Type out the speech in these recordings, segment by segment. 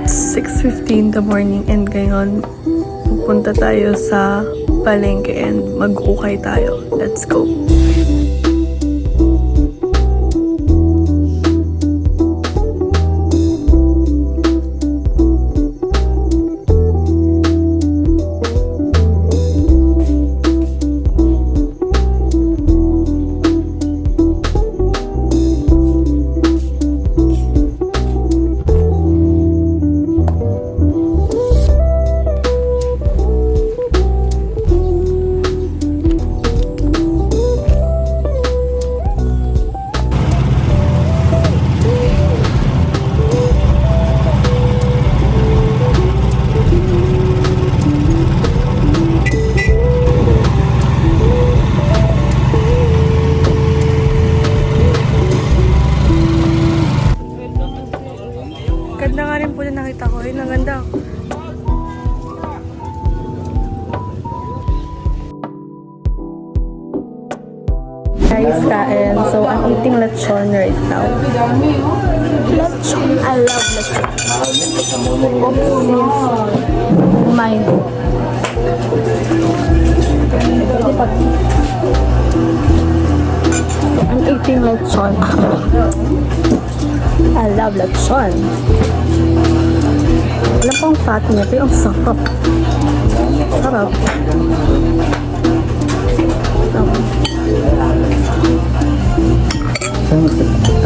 6:15 in the morning and ngayon pupunta tayo sa palengke and mag-ukay tayo. Let's go! Ganda nga rin po na nakita ko. Ayun, ang ganda. Guys, kain. So, I'm eating lechon right now. Lechon. I love lechon. Mine. So, I'm eating lechon. I love lechon. Wala pang fat niya, pero ang sarap. Sarap.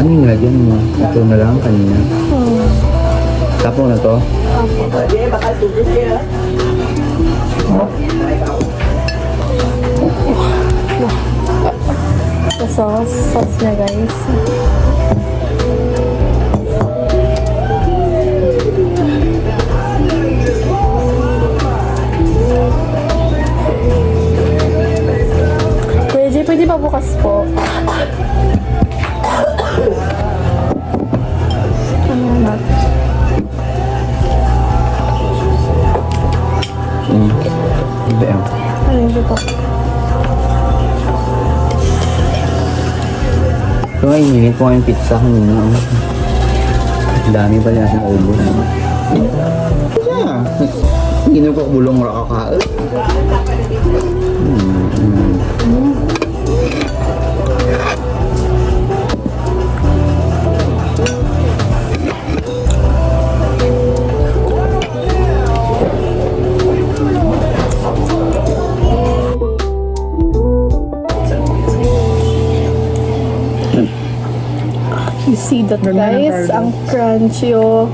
Ano yung nilagyan mo? Ito na lang kanina. Tapos na to? The sauce niya, guys. Pwede pa bukas po. Ano natin? Hindi ah. Ano hindi po? Ito nga, ininit ko nga yung pizza kanina. Ang dami pa niya sa ubos. Hindi na ko bulong rakakaal. You see that, guys? Ang crunchy, oh.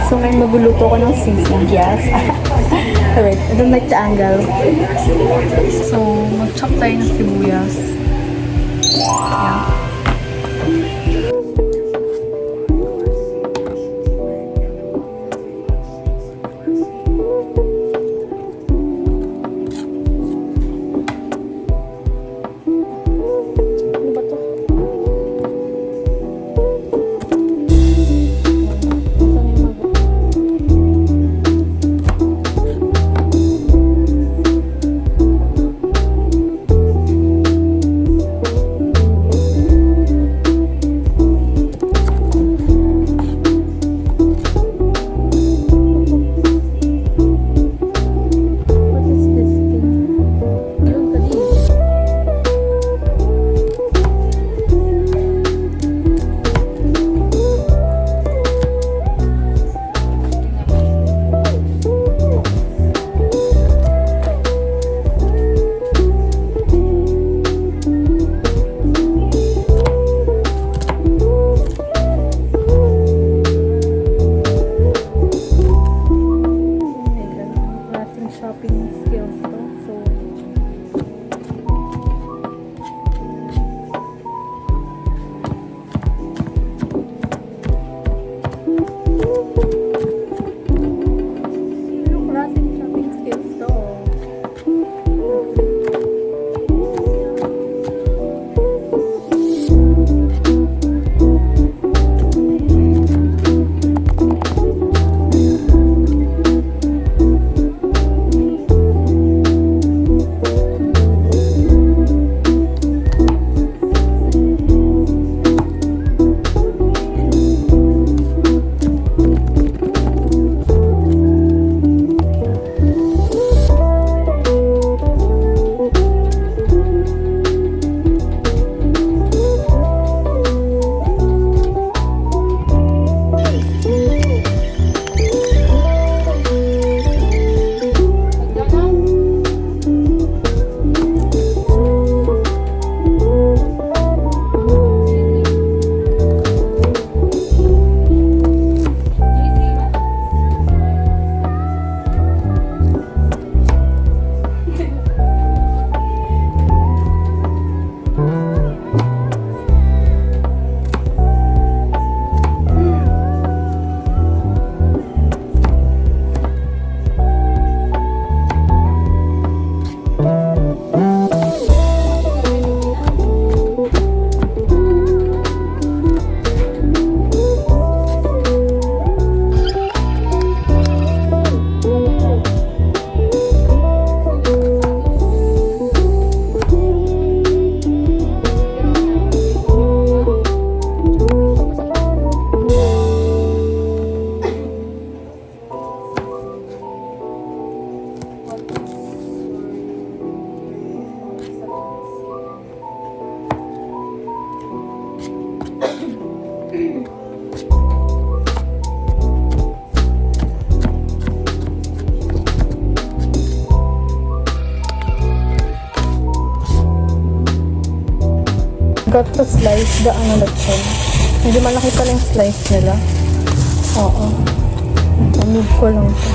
So ngayon magluluto ko ng sisig, yes. Alright, I don't like the angle. So, mag-chop tayo ng sibuyas. Yeah. Ano ba to? got to slice the ano lechon. Medyo malaki pala yung slice nila. Oo. Move ko lang to.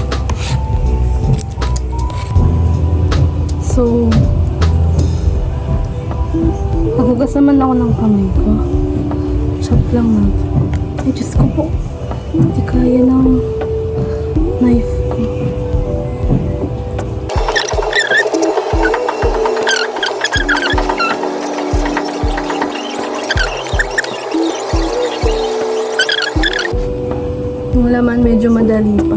So, maghugas naman ako ng kamay ko. Chop lang natin. Ay, Diyos ko po. Hindi kaya ng knife ko. Yung laman medyo madali pa.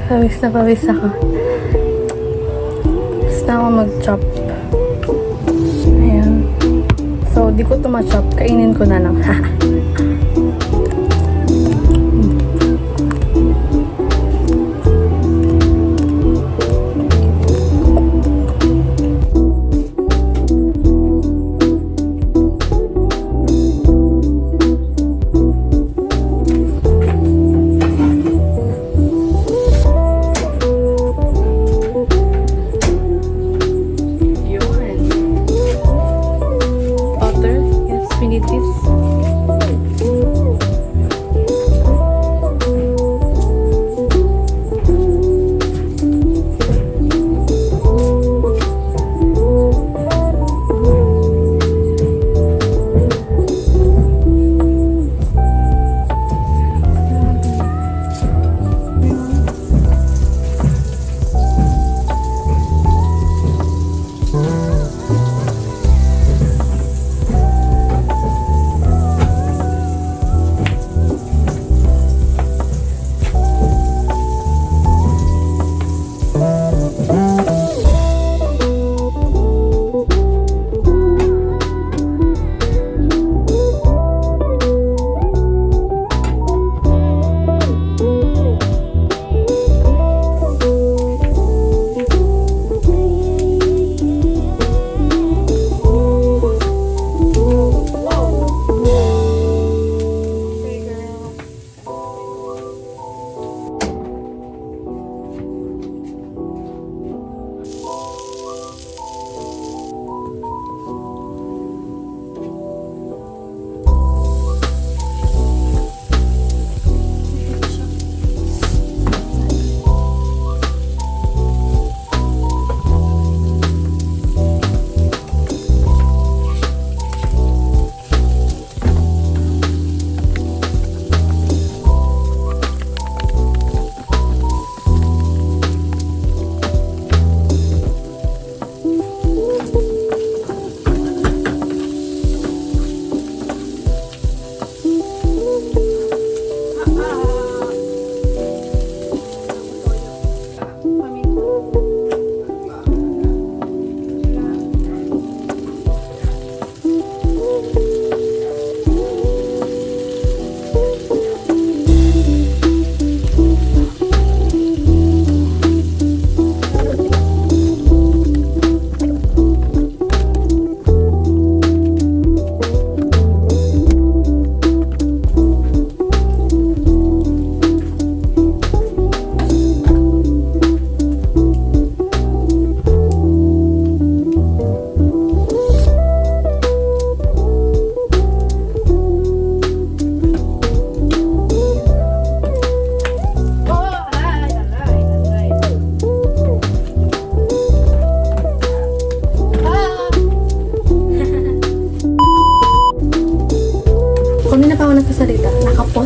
Pawis na pawis ako. Basta ako mag-chop. Ayan. So, di ko ito ma-chop. Kainin ko na lang. Butter. Yes, we need this.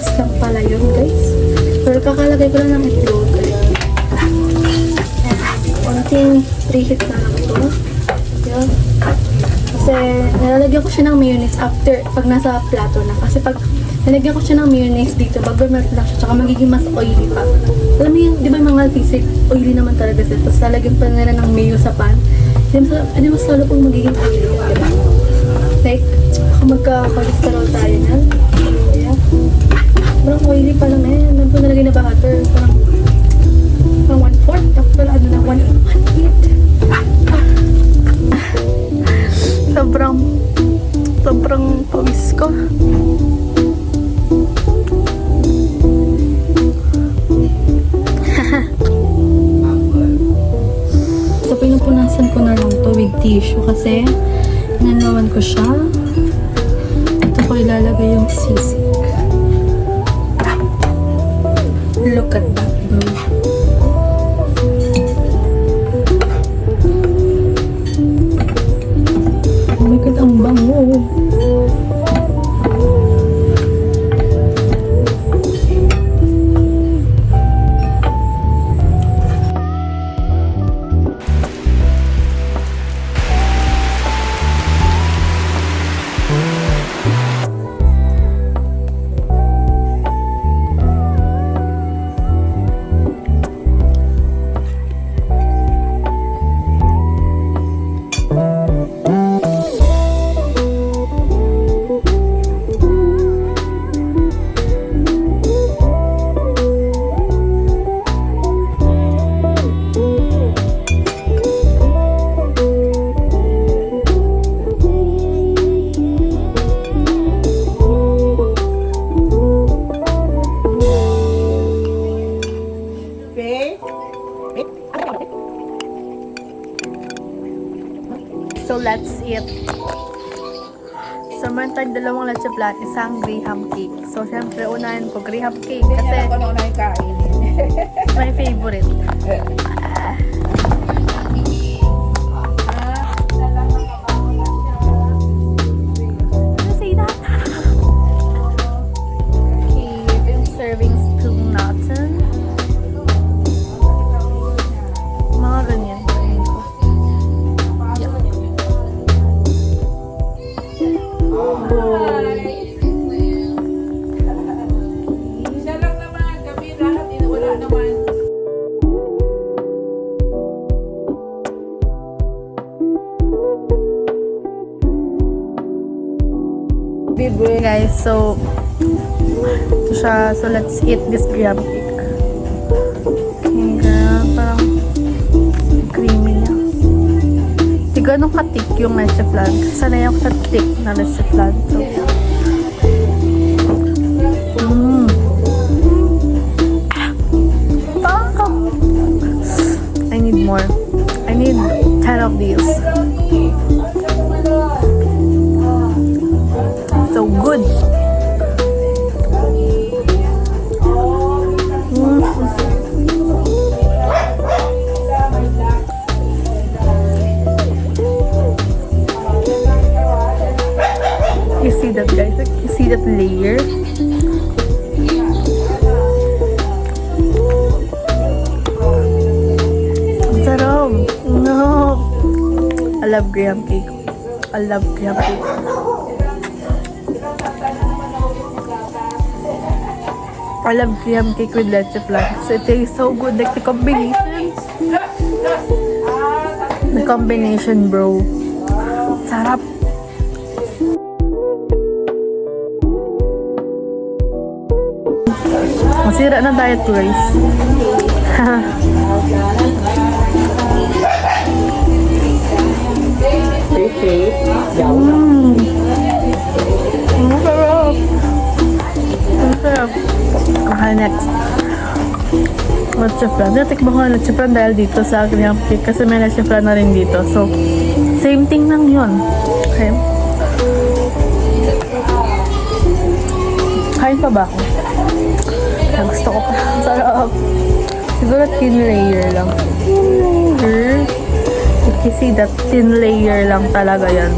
sauce lang pala yun, guys. Pero kakalagay ko lang ng itlog. Konting preheat na lang ito. Yun. Kasi nilalagyan ko siya ng mayonnaise after pag nasa plato na. Kasi pag nilagyan ko siya ng mayonnaise dito, bago melt lang siya, tsaka magiging mas oily pa. Alam mo yun, di ba yung mga altisik, oily naman talaga sila. Tapos lalagyan pa nila ng mayo sa pan. Hindi mas lalo pong magiging oily yun, di ba? Like, baka magka-cholesterol tayo na. Yeah. Parang oily pa lang eh. Nandun po nalagay na butter. Parang 1/4. Tapos pala ano na, 1/8. Sobrang pawis ko. So, pinupunasan ko na lang to with tissue kasi nanawan ko siya. Ito ko ilalagay yung sisig. Look at that, bro. Oh my God, ang bango. So, let's eat. So, meron tayong dalawang leche flan, isang graham cake. So, syempre, unahin ko graham cake Hindi kasi alam ko ano yung kainin. my favorite. Say that. Okay, yung servings to natin. Mga ganyan. Siya lang naman, kami lahat, wala naman. Okay guys, so ito siya. So let's eat this graham cake. Okay, girl, parang creamy niya. Di ganun ka-thick yung leche flan. Sanay ako sa thick na leche flan. So, I need more. I need 10 of these. So good. You see that, guys? You see that layer? Ang sarap. No. I love graham cake. I love graham cake. I love graham cake with leche flan. So it tastes so good. Like the combination. The combination, bro. Sarap. Masira na diet ko, guys. Ang sarap. Ang sarap. Okay, next. Leche flan. Natikman ko ang leche flan dahil dito sa graham cake kasi may leche flan na rin dito. So, same thing lang yun. Okay. Kain pa ba ako? Ay, gusto ko pa. Ang sarap. Siguro thin layer lang. Layer. You can see that thin layer lang talaga yan.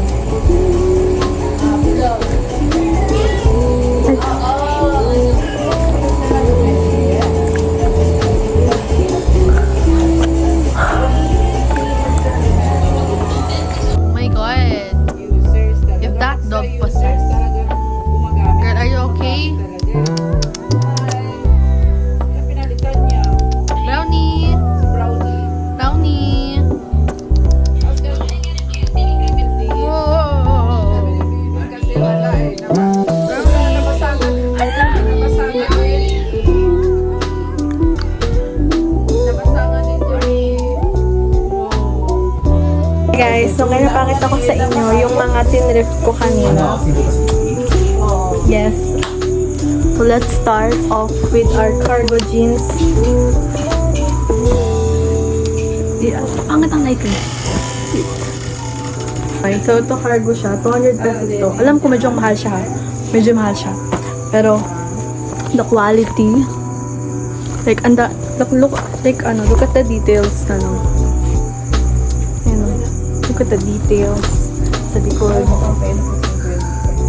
Ay. Guys, so kaya napakita ko sa inyo yung mga tinrift ko kanina. Yes. So let's start off with our cargo jeans. Yeah, pangit ang Nike. Okay, so ito cargo siya. 200 pesos to. Alam ko medyo mahal siya. Medyo mahal siya. Pero the quality, like look at the details na no. Look at the details sa likod.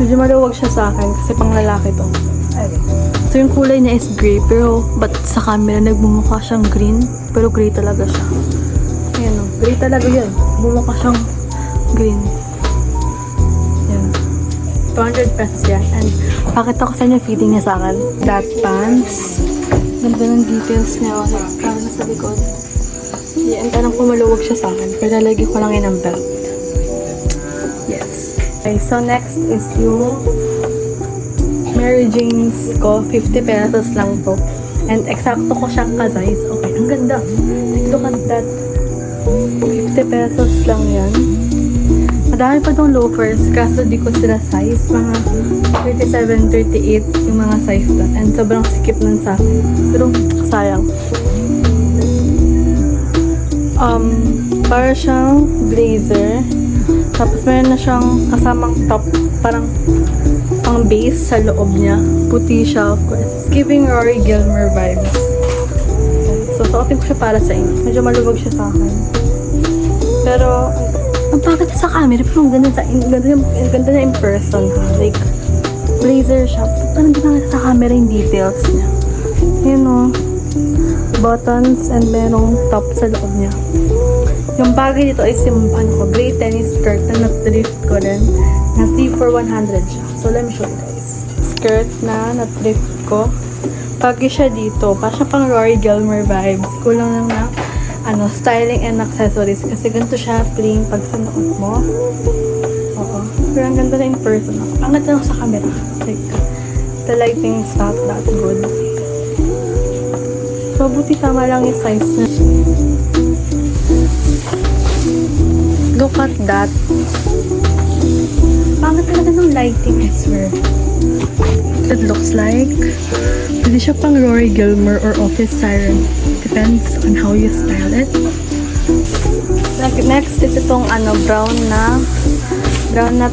Medyo maluwag siya sa akin kasi pang lalaki to. So yung kulay niya is gray, pero but sa camera nagmumukha siyang green, pero gray talaga siya. Ayan o, gray talaga yun. Bumukha siyang green. Yan. 200 pesos yan. And pakita ko sa inyo fitting niya sa akin. That pants. Ganda ng details niya. Parang nasa likod. Yan, parang pumaluwag siya sa akin. Pero lalagyan ko lang yun ng belt. Yes. Okay, so next is yung Mary Jane's ko. 50 pesos lang to. And eksakto ko siyang ka-size. Okay, ang ganda. Like, look at that. 50 pesos lang yan. Madami pa tong loafers. Kaso di ko sila size. Mga 37, 38 yung mga size na. And sobrang sikip nun sa akin. Pero sayang. Para siyang blazer. Tapos meron na siyang kasamang top. Parang pang base sa loob niya. Puti siya, of course. It's giving Rory Gilmore vibes. So, suotin ko siya para sa inyo. Medyo maluwag siya sa akin. Pero, ang pangit sa camera. Pero ang ganda niya in person. Ha? Like, blazer siya. Parang di nakita sa camera yung details niya. Yun o. Buttons and merong top sa loob niya. Yung bagay dito is yung gray tennis skirt na na-thrift ko rin. Na 3 for 100 siya. So, let me show you guys. Skirt na na-thrift ko. Bagay siya dito. Parang siya pang Rory Gilmore vibes. Kulang lang na styling and accessories. Kasi ganito siya plain pag sinuot mo. Oo. Pero ang ganda na in person. Ang ganda lang sa camera. Like, the lighting's not that good. So, buti tama lang yung size niya. Look at that. Pangit talaga ng lighting, I swear. It looks like hindi siya pang Rory Gilmore or Office Siren. Depends on how you style it. Like, next is itong brown na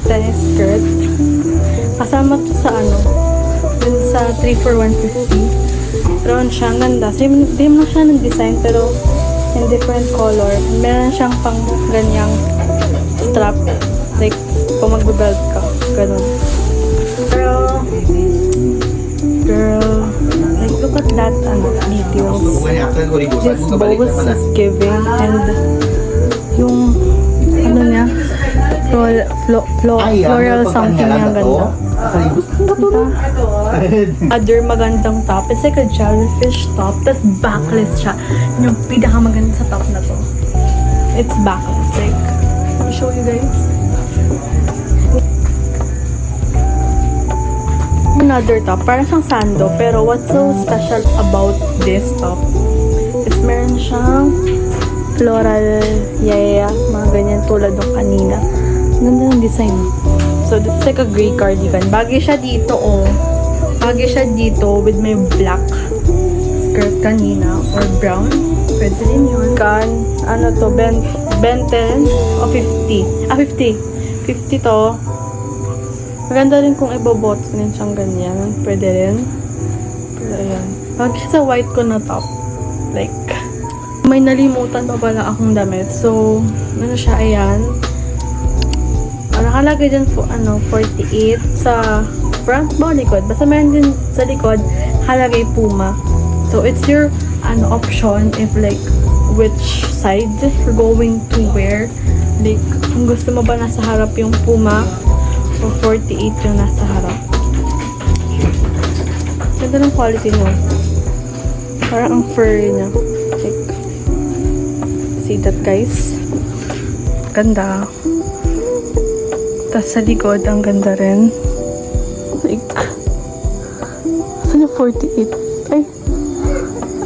tennis skirt. Kasama to sa dun sa 3 for 150. Brown siya, ang ganda. Same lang siya ng design, pero in different color. Meron siyang pang ganyang strap. Like, kung mag-belt ka. Ganun. Girl, like, look at that, details. This bows is giving, and yung, niya, floral something niya, ang ganda. Other magandang top. It's like a jellyfish top. Tapos backless siya. Yung pinakamaganda sa top na to. It's backless. Like, let me show you guys. Another top. Parang siyang sando. Pero what's so special about this top is meron siyang floral yaya. Mga ganyan tulad ng kanina. Ganda ng design. So, this is like a gray cardigan. Bagay siya dito, oh. Bagay siya dito with my black skirt kanina or brown. Pwede rin yun. Benten o 50. 50. 50 to. Maganda rin kung ibobot rin siyang ganyan. Pwede rin. Pero ayan. Bagay siya sa white ko na top. Like, may nalimutan pa pala akong damit. So, siya, ayan. Nakalagay dyan 48 sa front mo, likod. Basta meron din sa likod, halagay Puma. So, it's your option if like which side you're going to wear. Like, kung gusto mo ba nasa harap yung Puma o 48 yung nasa harap. Ganda ng quality nyo. Parang ang furry niya. Like, see that, guys? Ganda. Tapos sa likod, ang ganda rin. Like, saan yung 48? Ay,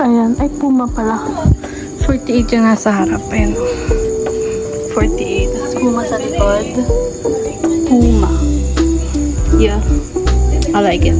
ayan. Ay, Puma pala. 48 yung nasa harap. Ayan. 48. Puma sa likod. Puma. Yeah. I like it.